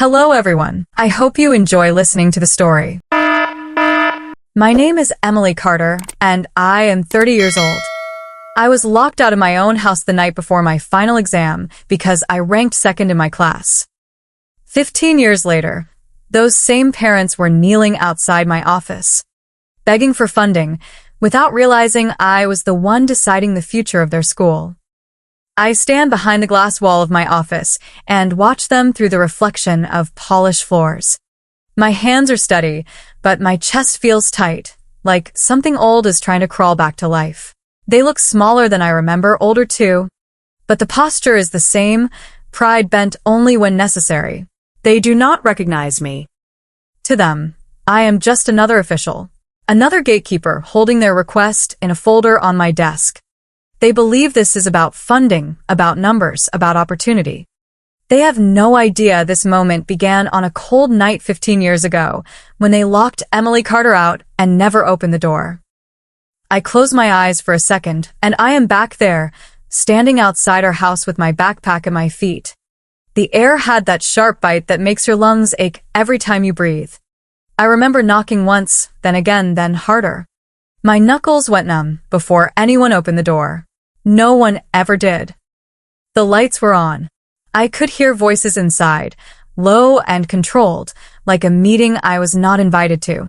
Hello everyone. I hope you enjoy listening to the story. My name is Emily Carter, and I am 30 years old. I was locked out of my own house the night before my final exam because I ranked second in my class. 15 years later, those same parents were kneeling outside my office, begging for funding, without realizing I was the one deciding the future of their school. I stand behind the glass wall of my office and watch them through the reflection of polished floors. My hands are steady, but my chest feels tight, like something old is trying to crawl back to life. They look smaller than I remember, older too. But the posture is the same, pride bent only when necessary. They do not recognize me. To them, I am just another official, another gatekeeper holding their request in a folder on my desk. They believe this is about funding, about numbers, about opportunity. They have no idea this moment began on a cold night 15 years ago, when they locked Emily Carter out and never opened the door. I close my eyes for a second, and I am back there, standing outside our house with my backpack at my feet. The air had that sharp bite that makes your lungs ache every time you breathe. I remember knocking once, then again, then harder. My knuckles went numb before anyone opened the door. No one ever did. The lights were on. I could hear voices inside, low and controlled, like a meeting I was not invited to.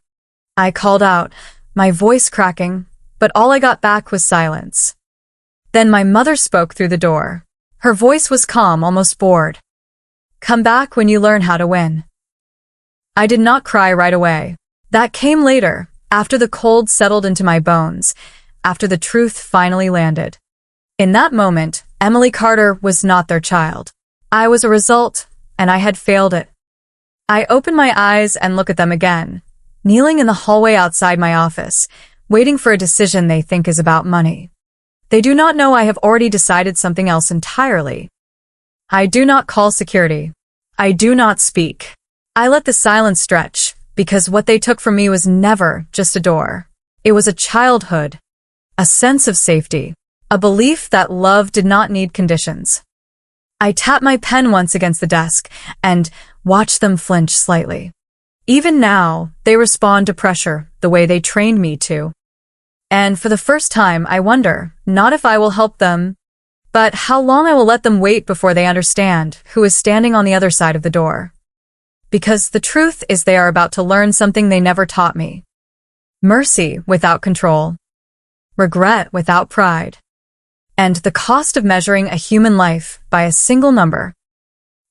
I called out, my voice cracking, but all I got back was silence. Then my mother spoke through the door. Her voice was calm, almost bored. Come back when you learn how to win. I did not cry right away. That came later, after the cold settled into my bones, after the truth finally landed. In that moment, Emily Carter was not their child. I was a result, and I had failed it. I open my eyes and look at them again, kneeling in the hallway outside my office, waiting for a decision they think is about money. They do not know I have already decided something else entirely. I do not call security. I do not speak. I let the silence stretch, because what they took from me was never just a door. It was a childhood, a sense of safety. A belief that love did not need conditions. I tap my pen once against the desk and watch them flinch slightly. Even now, they respond to pressure the way they trained me to. And for the first time, I wonder, not if I will help them, but how long I will let them wait before they understand who is standing on the other side of the door. Because the truth is they are about to learn something they never taught me. Mercy without control. Regret without pride. And the cost of measuring a human life by a single number.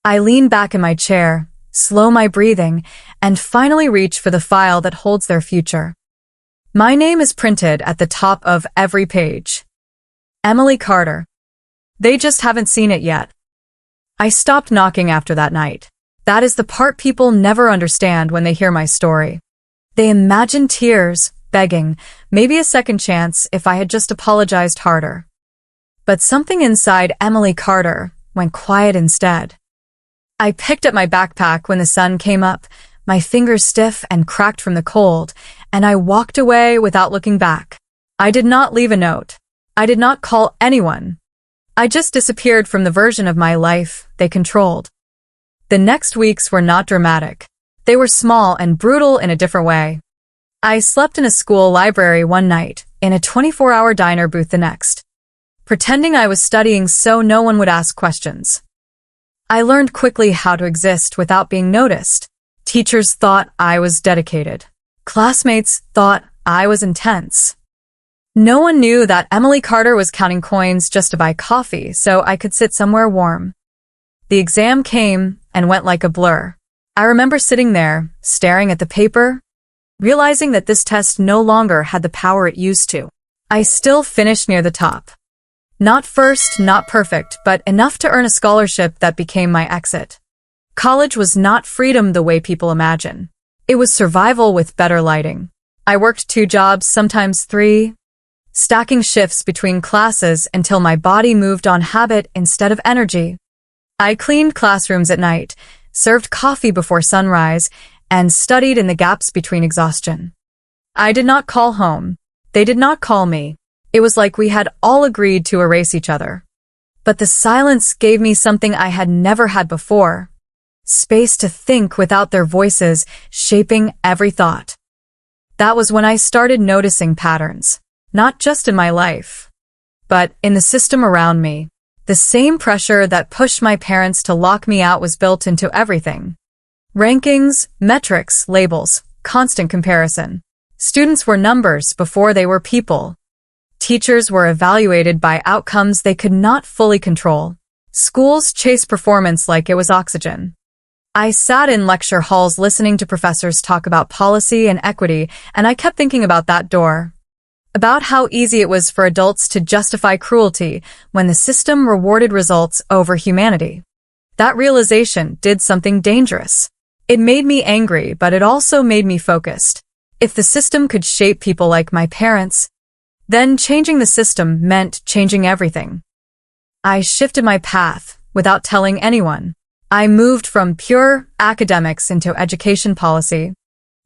I lean back in my chair, slow my breathing, and finally reach for the file that holds their future. My name is printed at the top of every page. Emily Carter. They just haven't seen it yet. I stopped knocking after that night. That is the part people never understand when they hear my story. They imagine tears, begging, maybe a second chance if I had just apologized harder. But something inside Emily Carter went quiet instead. I picked up my backpack when the sun came up, my fingers stiff and cracked from the cold, and I walked away without looking back. I did not leave a note. I did not call anyone. I just disappeared from the version of my life they controlled. The next weeks were not dramatic. They were small and brutal in a different way. I slept in a school library one night, in a 24-hour diner booth the next, pretending I was studying so no one would ask questions. I learned quickly how to exist without being noticed. Teachers thought I was dedicated. Classmates thought I was intense. No one knew that Emily Carter was counting coins just to buy coffee so I could sit somewhere warm. The exam came and went like a blur. I remember sitting there, staring at the paper, realizing that this test no longer had the power it used to. I still finished near the top. Not first, not perfect, but enough to earn a scholarship that became my exit. College was not freedom the way people imagine. It was survival with better lighting. I worked 2 jobs, sometimes 3, stacking shifts between classes until my body moved on habit instead of energy. I cleaned classrooms at night, served coffee before sunrise, and studied in the gaps between exhaustion. I did not call home. They did not call me. It was like we had all agreed to erase each other. But the silence gave me something I had never had before. space to think without their voices shaping every thought. That was when I started noticing patterns, not just in my life, but in the system around me. The same pressure that pushed my parents to lock me out was built into everything. Rankings, metrics, labels, constant comparison. Students were numbers before they were people. Teachers were evaluated by outcomes they could not fully control. Schools chased performance like it was oxygen. I sat in lecture halls listening to professors talk about policy and equity, and I kept thinking about that door. About how easy it was for adults to justify cruelty when the system rewarded results over humanity. That realization did something dangerous. It made me angry, but it also made me focused. If the system could shape people like my parents, then changing the system meant changing everything. I shifted my path without telling anyone. I moved from pure academics into education policy,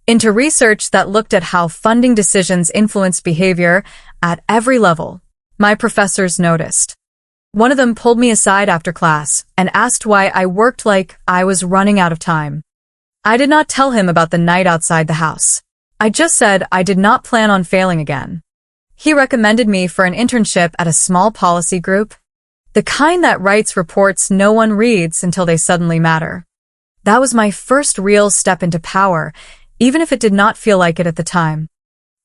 into research that looked at how funding decisions influence behavior at every level. My professors noticed. One of them pulled me aside after class and asked why I worked like I was running out of time. I did not tell him about the night outside the house. I just said I did not plan on failing again. He recommended me for an internship at a small policy group, the kind that writes reports no one reads until they suddenly matter. That was my first real step into power, even if it did not feel like it at the time.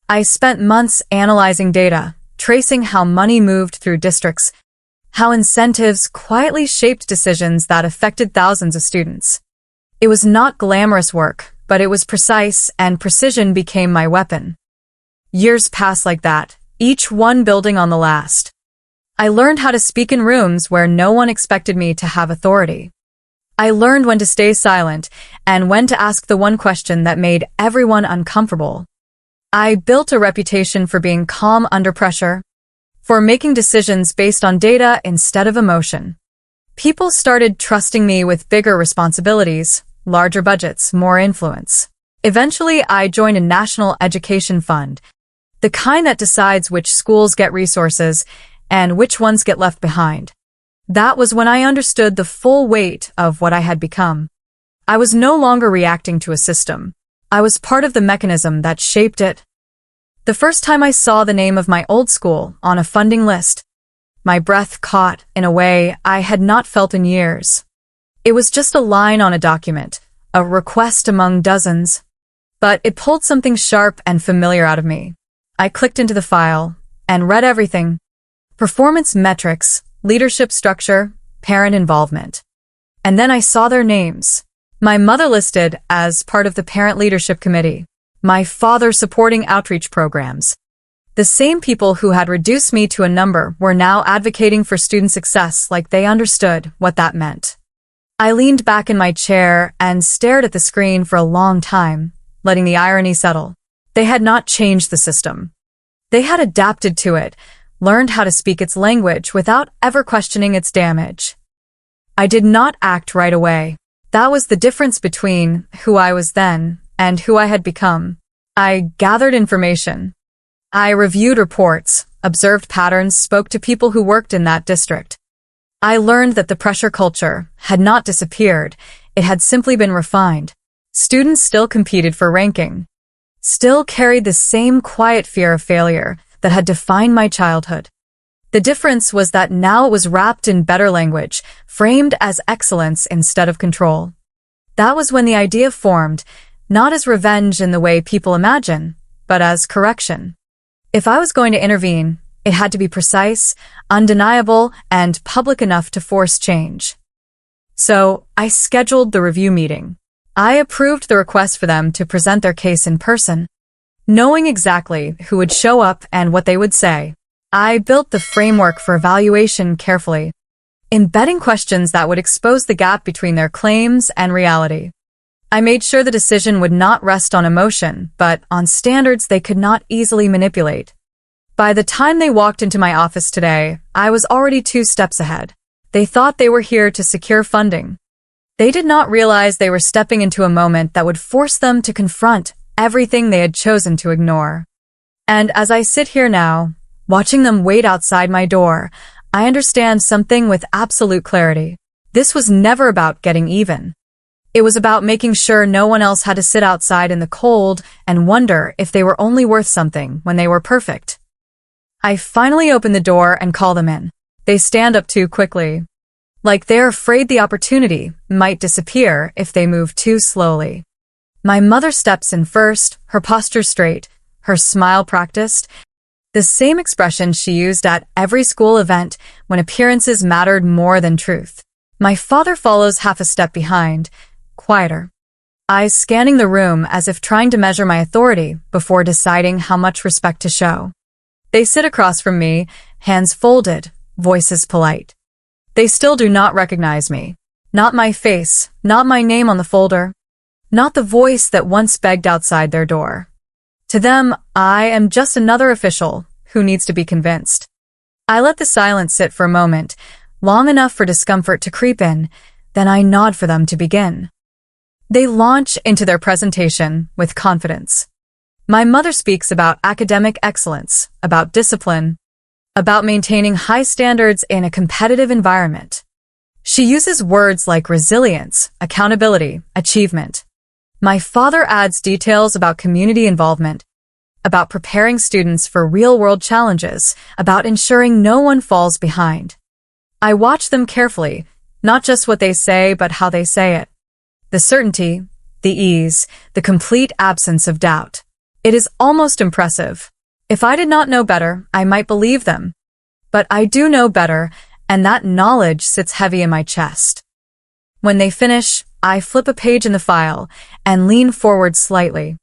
I spent months analyzing data, tracing how money moved through districts, how incentives quietly shaped decisions that affected thousands of students. It was not glamorous work, but it was precise, and precision became my weapon. Years passed like that, each one building on the last. I learned how to speak in rooms where no one expected me to have authority. I learned when to stay silent and when to ask the one question that made everyone uncomfortable. I built a reputation for being calm under pressure, for making decisions based on data instead of emotion. People started trusting me with bigger responsibilities, larger budgets, more influence. Eventually, I joined a national education fund, the kind that decides which schools get resources and which ones get left behind. That was when I understood the full weight of what I had become. I was no longer reacting to a system. I was part of the mechanism that shaped it. The first time I saw the name of my old school on a funding list, my breath caught in a way I had not felt in years. It was just a line on a document, a request among dozens, but it pulled something sharp and familiar out of me. I clicked into the file and read everything: performance metrics, leadership structure, parent involvement. And then I saw their names. My mother listed as part of the parent leadership committee, my father supporting outreach programs. The same people who had reduced me to a number were now advocating for student success like they understood what that meant. I leaned back in my chair and stared at the screen for a long time, letting the irony settle. They had not changed the system. They had adapted to it, learned how to speak its language without ever questioning its damage. I did not act right away. That was the difference between who I was then and who I had become. I gathered information. I reviewed reports, observed patterns, spoke to people who worked in that district. I learned that the pressure culture had not disappeared, it had simply been refined. Students still competed for ranking, still carried the same quiet fear of failure that had defined my childhood. The difference was that now it was wrapped in better language, framed as excellence instead of control. That was when the idea formed, not as revenge in the way people imagine, but as correction. If I was going to intervene, it had to be precise, undeniable, and public enough to force change. So I scheduled the review meeting. I approved the request for them to present their case in person, knowing exactly who would show up and what they would say. I built the framework for evaluation carefully, embedding questions that would expose the gap between their claims and reality. I made sure the decision would not rest on emotion, but on standards they could not easily manipulate. By the time they walked into my office today, I was already 2 steps ahead. They thought they were here to secure funding. They did not realize they were stepping into a moment that would force them to confront everything they had chosen to ignore. And as I sit here now, watching them wait outside my door, I understand something with absolute clarity. This was never about getting even. It was about making sure no one else had to sit outside in the cold and wonder if they were only worth something when they were perfect. I finally open the door and call them in. They stand up too quickly, like they're afraid the opportunity might disappear if they move too slowly. My mother steps in first, her posture straight, her smile practiced, the same expression she used at every school event when appearances mattered more than truth. My father follows half a step behind, quieter, eyes scanning the room as if trying to measure my authority before deciding how much respect to show. They sit across from me, hands folded, voices polite. They still do not recognize me. Not my face, not my name on the folder, not the voice that once begged outside their door. To them, I am just another official who needs to be convinced. I let the silence sit for a moment, long enough for discomfort to creep in, then I nod for them to begin. They launch into their presentation with confidence. My mother speaks about academic excellence, about discipline, about maintaining high standards in a competitive environment. She uses words like resilience, accountability, achievement. My father adds details about community involvement, about preparing students for real-world challenges, about ensuring no one falls behind. I watch them carefully, not just what they say, but how they say it. The certainty, the ease, the complete absence of doubt. It is almost impressive. If I did not know better, I might believe them. But I do know better, and that knowledge sits heavy in my chest. When they finish, I flip a page in the file and lean forward slightly.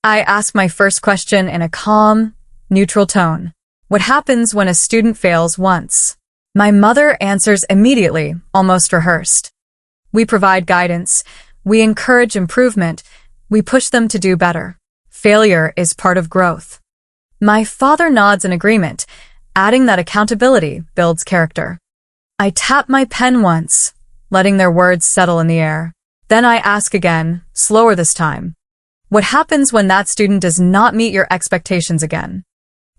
I ask my first question in a calm, neutral tone. What happens when a student fails once? My mother answers immediately, almost rehearsed. We provide guidance. We encourage improvement. We push them to do better. Failure is part of growth. My father nods in agreement, adding that accountability builds character. I tap my pen once, letting their words settle in the air. Then I ask again, slower this time. What happens when that student does not meet your expectations again?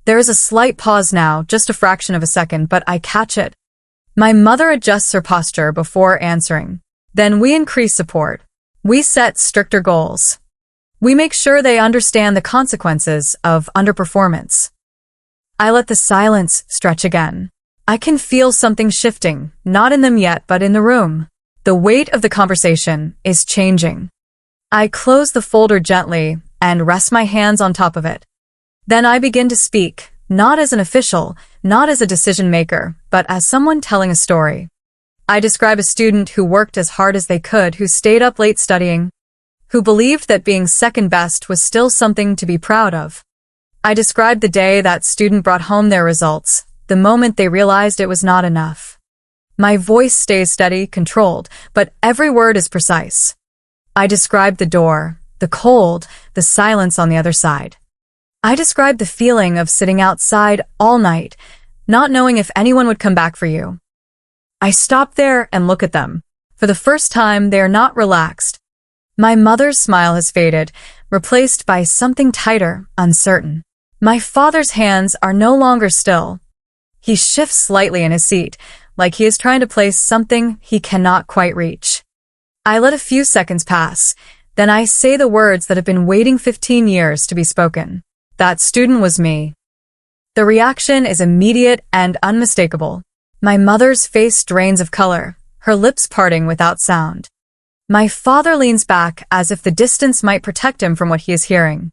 There is a slight pause now, just a fraction of a second, but I catch it. My mother adjusts her posture before answering. Then we increase support. We set stricter goals. We make sure they understand the consequences of underperformance. I let the silence stretch again. I can feel something shifting, not in them yet, but in the room. The weight of the conversation is changing. I close the folder gently and rest my hands on top of it. Then I begin to speak, not as an official, not as a decision maker, but as someone telling a story. I describe a student who worked as hard as they could, who stayed up late studying, who believed that being second best was still something to be proud of. I describe the day that student brought home their results, the moment they realized it was not enough. My voice stays steady, controlled, but every word is precise. I describe the door, the cold, the silence on the other side. I describe the feeling of sitting outside all night, not knowing if anyone would come back for you. I stop there and look at them. For the first time, they are not relaxed. My mother's smile has faded, replaced by something tighter, uncertain. My father's hands are no longer still. He shifts slightly in his seat, like he is trying to place something he cannot quite reach. I let a few seconds pass, then I say the words that have been waiting 15 years to be spoken. That student was me. The reaction is immediate and unmistakable. My mother's face drains of color, her lips parting without sound. My father leans back as if the distance might protect him from what he is hearing.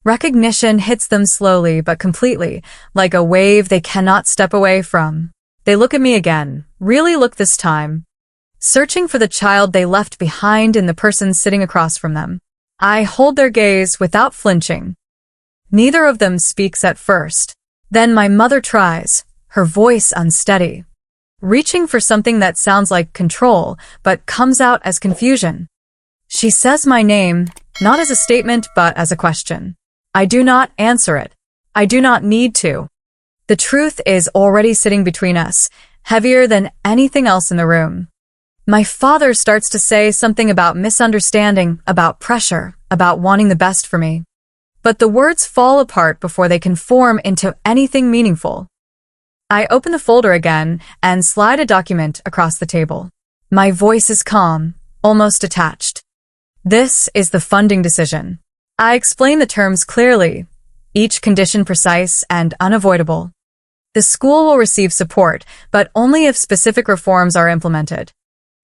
Recognition hits them slowly but completely, like a wave they cannot step away from. They look at me again, really look this time, searching for the child they left behind in the person sitting across from them. I hold their gaze without flinching. Neither of them speaks at first. Then my mother tries, her voice unsteady, reaching for something that sounds like control, but comes out as confusion. She says my name, not as a statement, but as a question. I do not answer it. I do not need to. The truth is already sitting between us, heavier than anything else in the room. My father starts to say something about misunderstanding, about pressure, about wanting the best for me. But the words fall apart before they can form into anything meaningful. I open the folder again and slide a document across the table. My voice is calm, almost detached. This is the funding decision. I explain the terms clearly, each condition precise and unavoidable. The school will receive support, but only if specific reforms are implemented.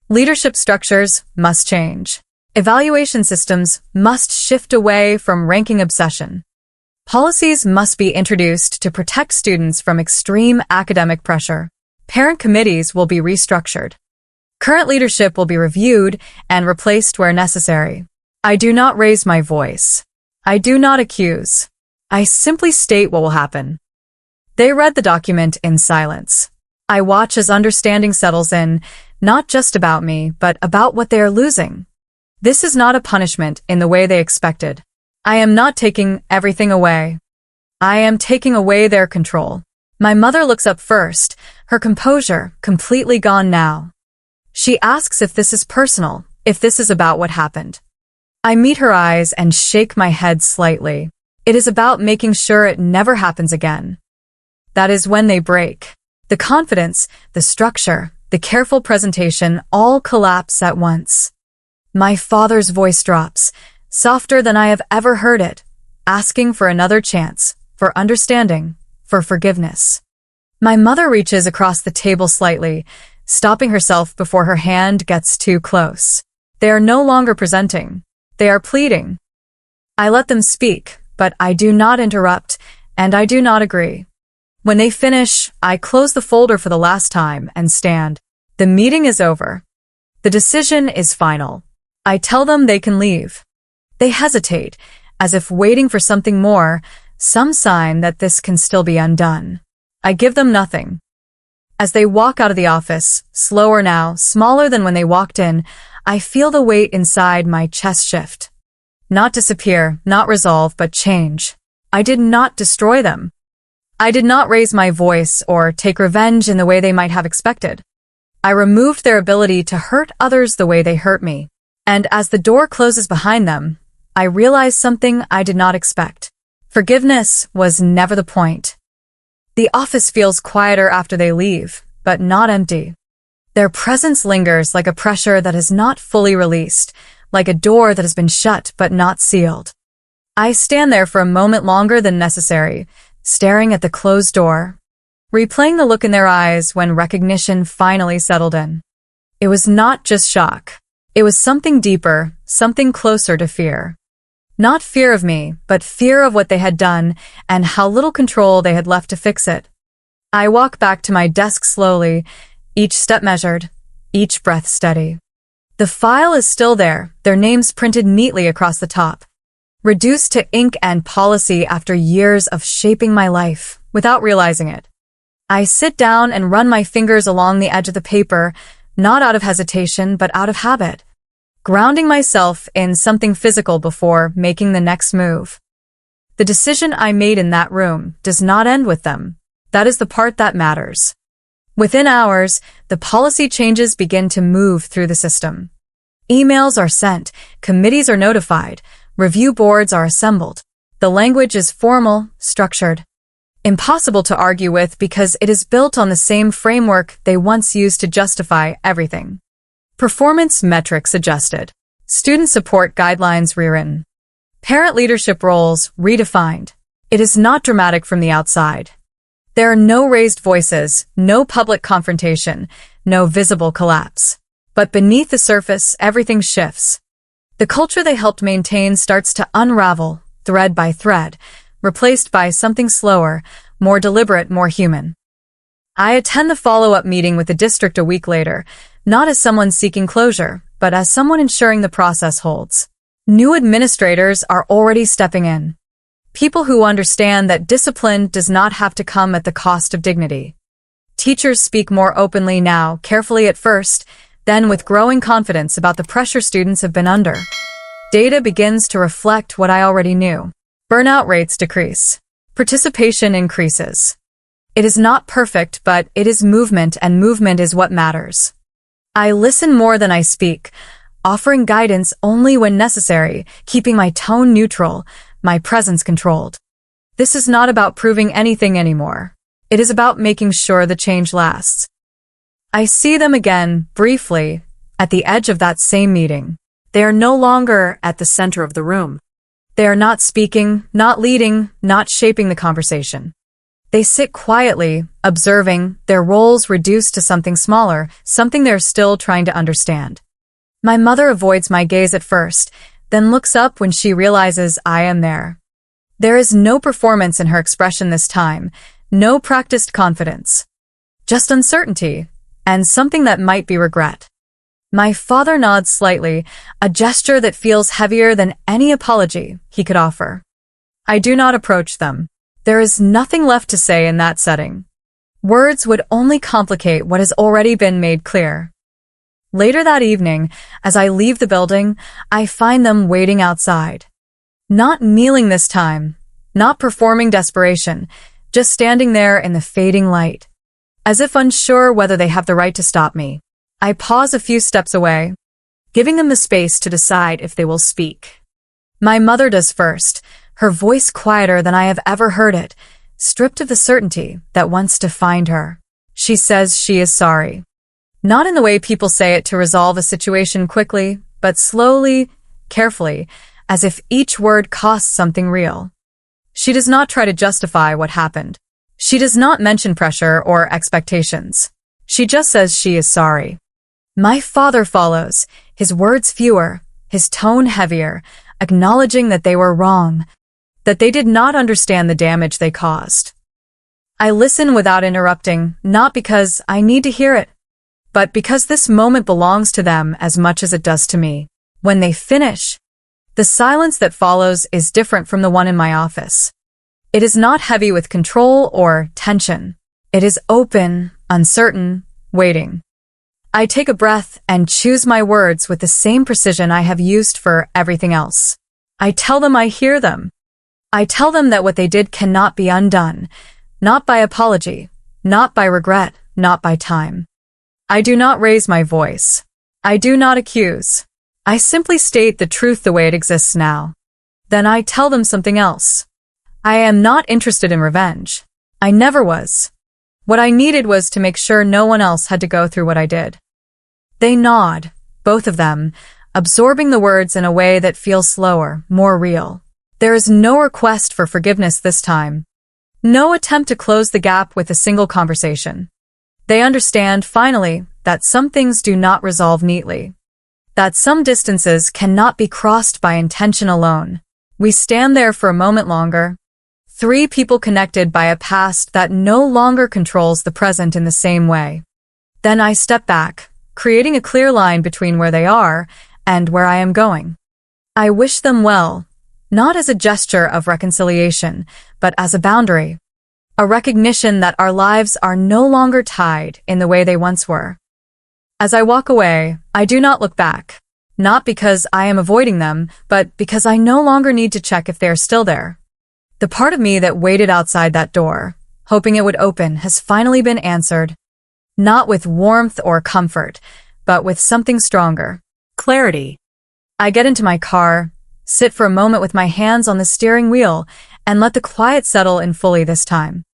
Leadership structures must change. Evaluation systems must shift away from ranking obsession. Policies must be introduced to protect students from extreme academic pressure. Parent committees will be restructured. Current leadership will be reviewed and replaced where necessary. I do not raise my voice. I do not accuse. I simply state what will happen. They read the document in silence. I watch as understanding settles in, not just about me, but about what they are losing. This is not a punishment in the way they expected. I am not taking everything away. I am taking away their control. My mother looks up first, her composure completely gone now. She asks if this is personal, if this is about what happened. I meet her eyes and shake my head slightly. It is about making sure it never happens again. That is when they break. The confidence, the structure, the careful presentation all collapse at once. My father's voice drops, softer than I have ever heard it, asking for another chance, for understanding, for forgiveness. My mother reaches across the table slightly, stopping herself before her hand gets too close. They are no longer presenting. They are pleading. I let them speak, but I do not interrupt, and I do not agree. When they finish, I close the folder for the last time and stand. The meeting is over. The decision is final. I tell them they can leave. They hesitate, as if waiting for something more, some sign that this can still be undone. I give them nothing. As they walk out of the office, slower now, smaller than when they walked in, I feel the weight inside my chest shift. Not disappear, not resolve, but change. I did not destroy them. I did not raise my voice or take revenge in the way they might have expected. I removed their ability to hurt others the way they hurt me. And as the door closes behind them, I realize something I did not expect. Forgiveness was never the point. The office feels quieter after they leave, but not empty. Their presence lingers like a pressure that is not fully released, like a door that has been shut but not sealed. I stand there for a moment longer than necessary, staring at the closed door, replaying the look in their eyes when recognition finally settled in. It was not just shock. It was something deeper, something closer to fear. Not fear of me, but fear of what they had done and how little control they had left to fix it. I walk back to my desk slowly, each step measured, each breath steady. The file is still there, their names printed neatly across the top. Reduced to ink and policy after years of shaping my life, without realizing it. I sit down and run my fingers along the edge of the paper, not out of hesitation, but out of habit, grounding myself in something physical before making the next move. The decision I made in that room does not end with them. That is the part that matters. Within hours, the policy changes begin to move through the system. Emails are sent, committees are notified, review boards are assembled. The language is formal, structured. Impossible to argue with because it is built on the same framework they once used to justify everything. Performance metrics adjusted. Student support guidelines rewritten. Parent leadership roles redefined. It is not dramatic from the outside. There are no raised voices, no public confrontation, no visible collapse. But beneath the surface, everything shifts. The culture they helped maintain starts to unravel, thread by thread, replaced by something slower, more deliberate, more human. I attend the follow-up meeting with the district a week later, not as someone seeking closure, but as someone ensuring the process holds. New administrators are already stepping in. People who understand that discipline does not have to come at the cost of dignity. Teachers speak more openly now, carefully at first, then with growing confidence about the pressure students have been under. Data begins to reflect what I already knew. Burnout rates decrease. Participation increases. It is not perfect, but it is movement, and movement is what matters. I listen more than I speak, offering guidance only when necessary, keeping my tone neutral, my presence controlled. This is not about proving anything anymore. It is about making sure the change lasts. I see them again, briefly, at the edge of that same meeting. They are no longer at the center of the room. They are not speaking, not leading, not shaping the conversation. They sit quietly, observing, their roles reduced to something smaller, something they're still trying to understand. My mother avoids my gaze at first, then looks up when she realizes I am there. There is no performance in her expression this time, no practiced confidence. Just uncertainty, and something that might be regret. My father nods slightly, a gesture that feels heavier than any apology he could offer. I do not approach them. There is nothing left to say in that setting. Words would only complicate what has already been made clear. Later that evening, as I leave the building, I find them waiting outside. Not kneeling this time, not performing desperation, just standing there in the fading light. As if unsure whether they have the right to stop me. I pause a few steps away, giving them the space to decide if they will speak. My mother does first, her voice quieter than I have ever heard it, stripped of the certainty that once defined her. She says she is sorry. Not in the way people say it to resolve a situation quickly, but slowly, carefully, as if each word costs something real. She does not try to justify what happened. She does not mention pressure or expectations. She just says she is sorry. My father follows, his words fewer, his tone heavier, acknowledging that they were wrong, that they did not understand the damage they caused. I listen without interrupting, not because I need to hear it, but because this moment belongs to them as much as it does to me. When they finish, the silence that follows is different from the one in my office. It is not heavy with control or tension. It is open, uncertain, waiting. I take a breath and choose my words with the same precision I have used for everything else. I tell them I hear them. I tell them that what they did cannot be undone, not by apology, not by regret, not by time. I do not raise my voice. I do not accuse. I simply state the truth the way it exists now. Then I tell them something else. I am not interested in revenge. I never was. What I needed was to make sure no one else had to go through what I did. They nod, both of them, absorbing the words in a way that feels slower, more real. There is no request for forgiveness this time. No attempt to close the gap with a single conversation. They understand, finally, that some things do not resolve neatly. That some distances cannot be crossed by intention alone. We stand there for a moment longer. Three people connected by a past that no longer controls the present in the same way. Then I step back, creating a clear line between where they are and where I am going. I wish them well, not as a gesture of reconciliation, but as a boundary. A recognition that our lives are no longer tied in the way they once were. As I walk away, I do not look back. Not because I am avoiding them, but because I no longer need to check if they are still there. The part of me that waited outside that door, hoping it would open, has finally been answered. Not with warmth or comfort, but with something stronger. Clarity. I get into my car, sit for a moment with my hands on the steering wheel, and let the quiet settle in fully this time.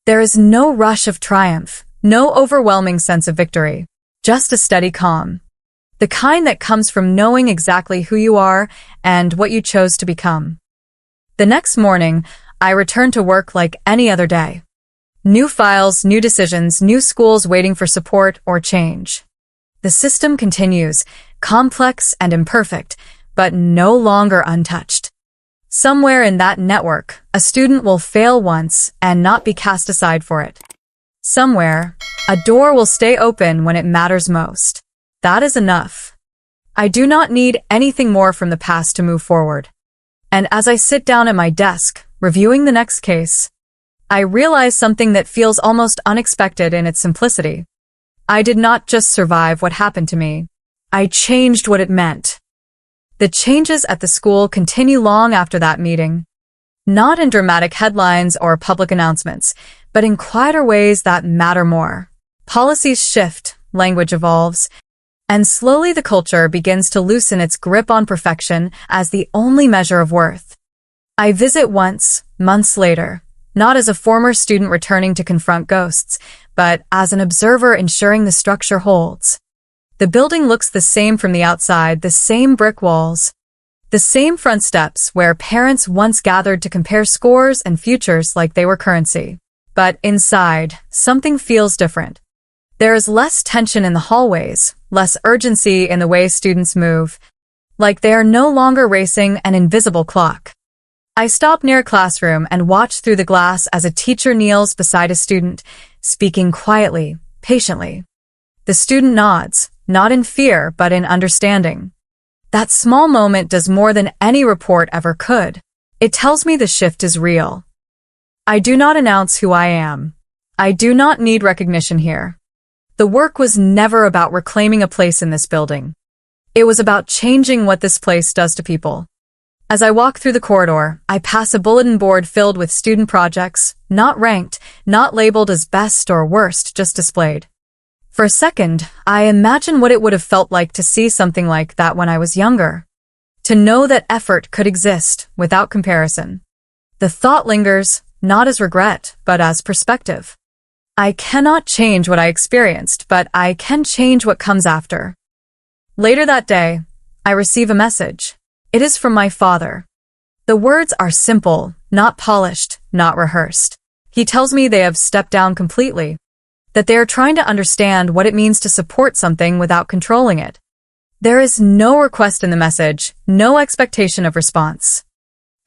There is no rush of triumph, no overwhelming sense of victory, just a steady calm. The kind that comes from knowing exactly who you are and what you chose to become. The next morning, I return to work like any other day. New files, new decisions, new schools waiting for support or change. The system continues, complex and imperfect, but no longer untouched. Somewhere in that network, a student will fail once and not be cast aside for it. Somewhere, a door will stay open when it matters most. That is enough. I do not need anything more from the past to move forward. And as I sit down at my desk, reviewing the next case, I realize something that feels almost unexpected in its simplicity. I did not just survive what happened to me. I changed what it meant. The changes at the school continue long after that meeting. Not in dramatic headlines or public announcements, but in quieter ways that matter more. Policies shift, language evolves, and slowly the culture begins to loosen its grip on perfection as the only measure of worth. I visit once, months later, not as a former student returning to confront ghosts, but as an observer ensuring the structure holds. The building looks the same from the outside, the same brick walls, the same front steps where parents once gathered to compare scores and futures like they were currency. But inside, something feels different. There is less tension in the hallways, less urgency in the way students move, like they are no longer racing an invisible clock. I stop near a classroom and watch through the glass as a teacher kneels beside a student, speaking quietly, patiently. The student nods, not in fear but in understanding. That small moment does more than any report ever could. It tells me the shift is real. I do not announce who I am. I do not need recognition here. The work was never about reclaiming a place in this building. It was about changing what this place does to people. As I walk through the corridor, I pass a bulletin board filled with student projects, not ranked, not labeled as best or worst, just displayed. For a second, I imagine what it would have felt like to see something like that when I was younger. To know that effort could exist without comparison. The thought lingers, not as regret, but as perspective. I cannot change what I experienced, but I can change what comes after. Later that day, I receive a message. It is from my father. The words are simple, not polished, not rehearsed. He tells me they have stepped down completely, that they are trying to understand what it means to support something without controlling it. There is no request in the message, no expectation of response.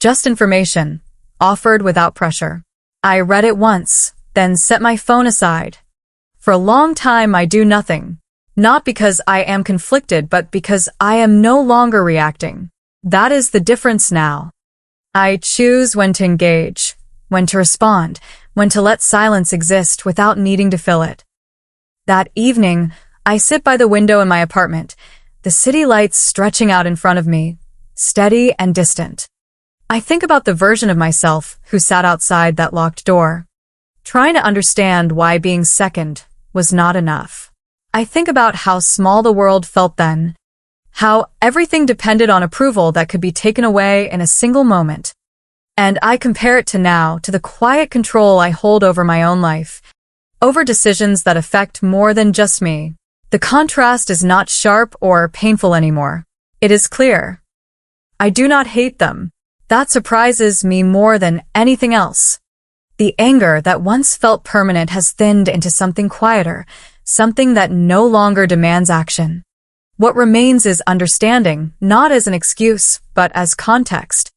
Just information, offered without pressure. I read it once, then set my phone aside. For a long time I do nothing. Not because I am conflicted, but because I am no longer reacting. That is the difference now. I choose when to engage, when to respond, when to let silence exist without needing to fill it. That evening, I sit by the window in my apartment, the city lights stretching out in front of me, steady and distant. I think about the version of myself who sat outside that locked door, trying to understand why being second was not enough. I think about how small the world felt then, how everything depended on approval that could be taken away in a single moment. And I compare it to now, to the quiet control I hold over my own life, over decisions that affect more than just me. The contrast is not sharp or painful anymore. It is clear. I do not hate them. That surprises me more than anything else. The anger that once felt permanent has thinned into something quieter, something that no longer demands action. What remains is understanding, not as an excuse, but as context.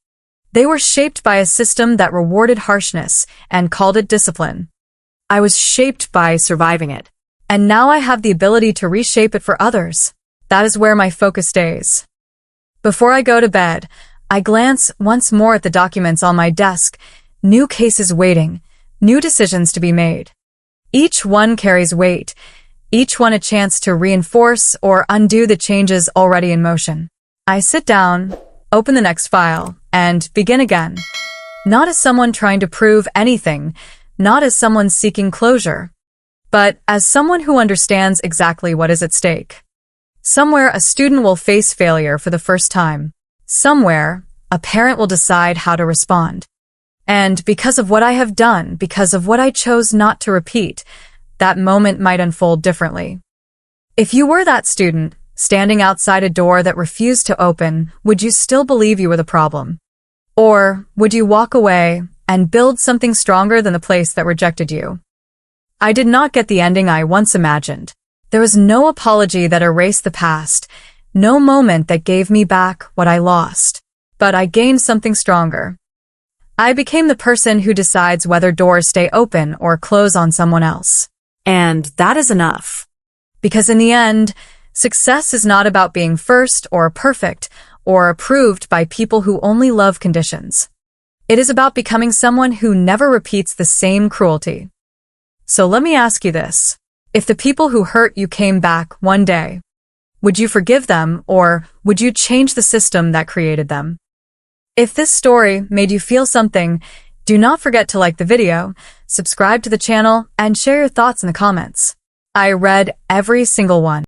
They were shaped by a system that rewarded harshness and called it discipline. I was shaped by surviving it, and now I have the ability to reshape it for others. That is where my focus stays. Before I go to bed, I glance once more at the documents on my desk, new cases waiting, new decisions to be made. Each one carries weight, each one a chance to reinforce or undo the changes already in motion. I sit down, open the next file, and begin again. Not as someone trying to prove anything, not as someone seeking closure, but as someone who understands exactly what is at stake. Somewhere a student will face failure for the first time. Somewhere a parent will decide how to respond. And because of what I have done, because of what I chose not to repeat, that moment might unfold differently. If you were that student, standing outside a door that refused to open, would you still believe you were the problem? Or would you walk away and build something stronger than the place that rejected you? I did not get the ending I once imagined. There was no apology that erased the past, no moment that gave me back what I lost. But I gained something stronger. I became the person who decides whether doors stay open or close on someone else. And that is enough. Because in the end, success is not about being first or perfect or approved by people who only love conditions. It is about becoming someone who never repeats the same cruelty. So let me ask you this. If the people who hurt you came back one day, would you forgive them or would you change the system that created them? If this story made you feel something, do not forget to like the video, subscribe to the channel, and share your thoughts in the comments. I read every single one.